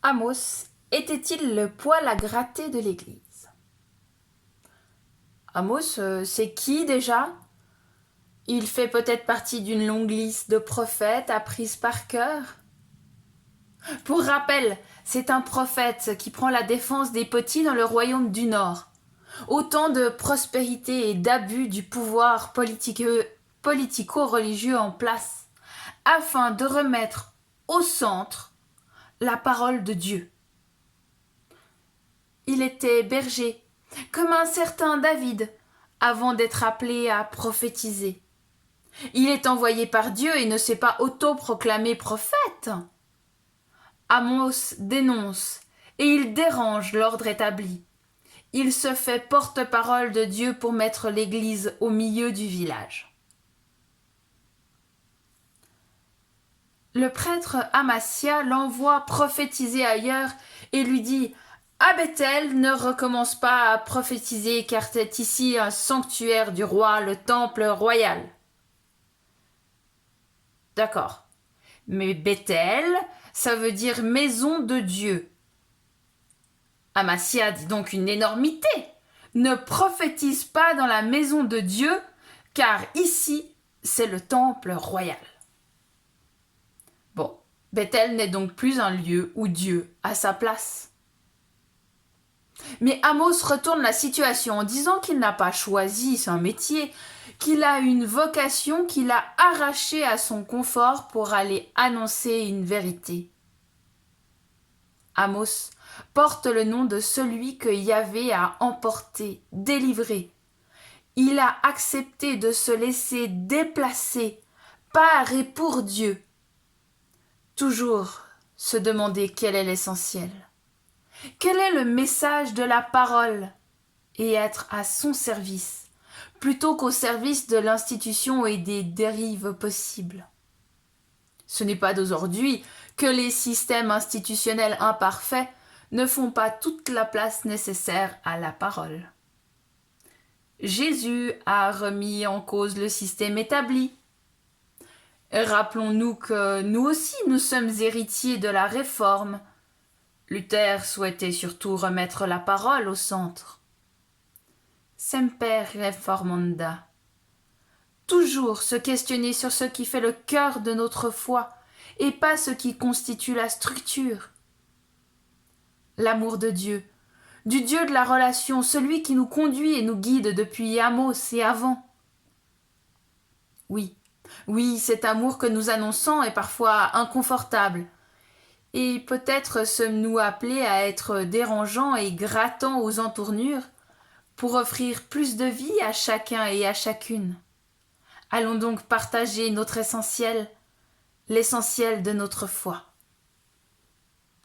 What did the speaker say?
Amos était-il le poil à gratter de l'Église? Amos, c'est qui déjà? Il fait peut-être partie d'une longue liste de prophètes apprises par cœur. Pour rappel, c'est un prophète qui prend la défense des petits dans le royaume du Nord. Autant de prospérité et d'abus du pouvoir politico-religieux en place, afin de remettre au centre la parole de Dieu. Il était berger, comme un certain David, avant d'être appelé à prophétiser. Il est envoyé par Dieu et ne s'est pas autoproclamé prophète. Amos dénonce et il dérange l'ordre établi. Il se fait porte-parole de Dieu pour mettre l'Église au milieu du village. Le prêtre Amasia l'envoie prophétiser ailleurs et lui dit « À Bethel, ne recommence pas à prophétiser car c'est ici un sanctuaire du roi, le temple royal. » D'accord. Mais Bethel, ça veut dire maison de Dieu. Amasia dit donc une énormité. Ne prophétise pas dans la maison de Dieu, car ici, c'est le temple royal. Bon, Bethel n'est donc plus un lieu où Dieu a sa place. Mais Amos retourne la situation en disant qu'il n'a pas choisi son métier, qu'il a une vocation qu'il a arrachée à son confort pour aller annoncer une vérité. Amos porte le nom de celui que Yahvé a emporté, délivré. Il a accepté de se laisser déplacer par et pour Dieu. Toujours se demander quel est l'essentiel. Quel est le message de la parole et être à son service, plutôt qu'au service de l'institution et des dérives possibles. Ce n'est pas d'aujourd'hui que les systèmes institutionnels imparfaits ne font pas toute la place nécessaire à la parole. Jésus a remis en cause le système établi. Rappelons-nous que nous aussi nous sommes héritiers de la Réforme. Luther souhaitait surtout remettre la parole au centre. Semper reformanda. Toujours se questionner sur ce qui fait le cœur de notre foi et pas ce qui constitue la structure. L'amour de Dieu, du Dieu de la relation, celui qui nous conduit et nous guide depuis Amos et avant. Oui, cet amour que nous annonçons est parfois inconfortable. Et peut-être sommes-nous appelés à être dérangeants et grattants aux entournures pour offrir plus de vie à chacun et à chacune. Allons donc partager notre essentiel, l'essentiel de notre foi.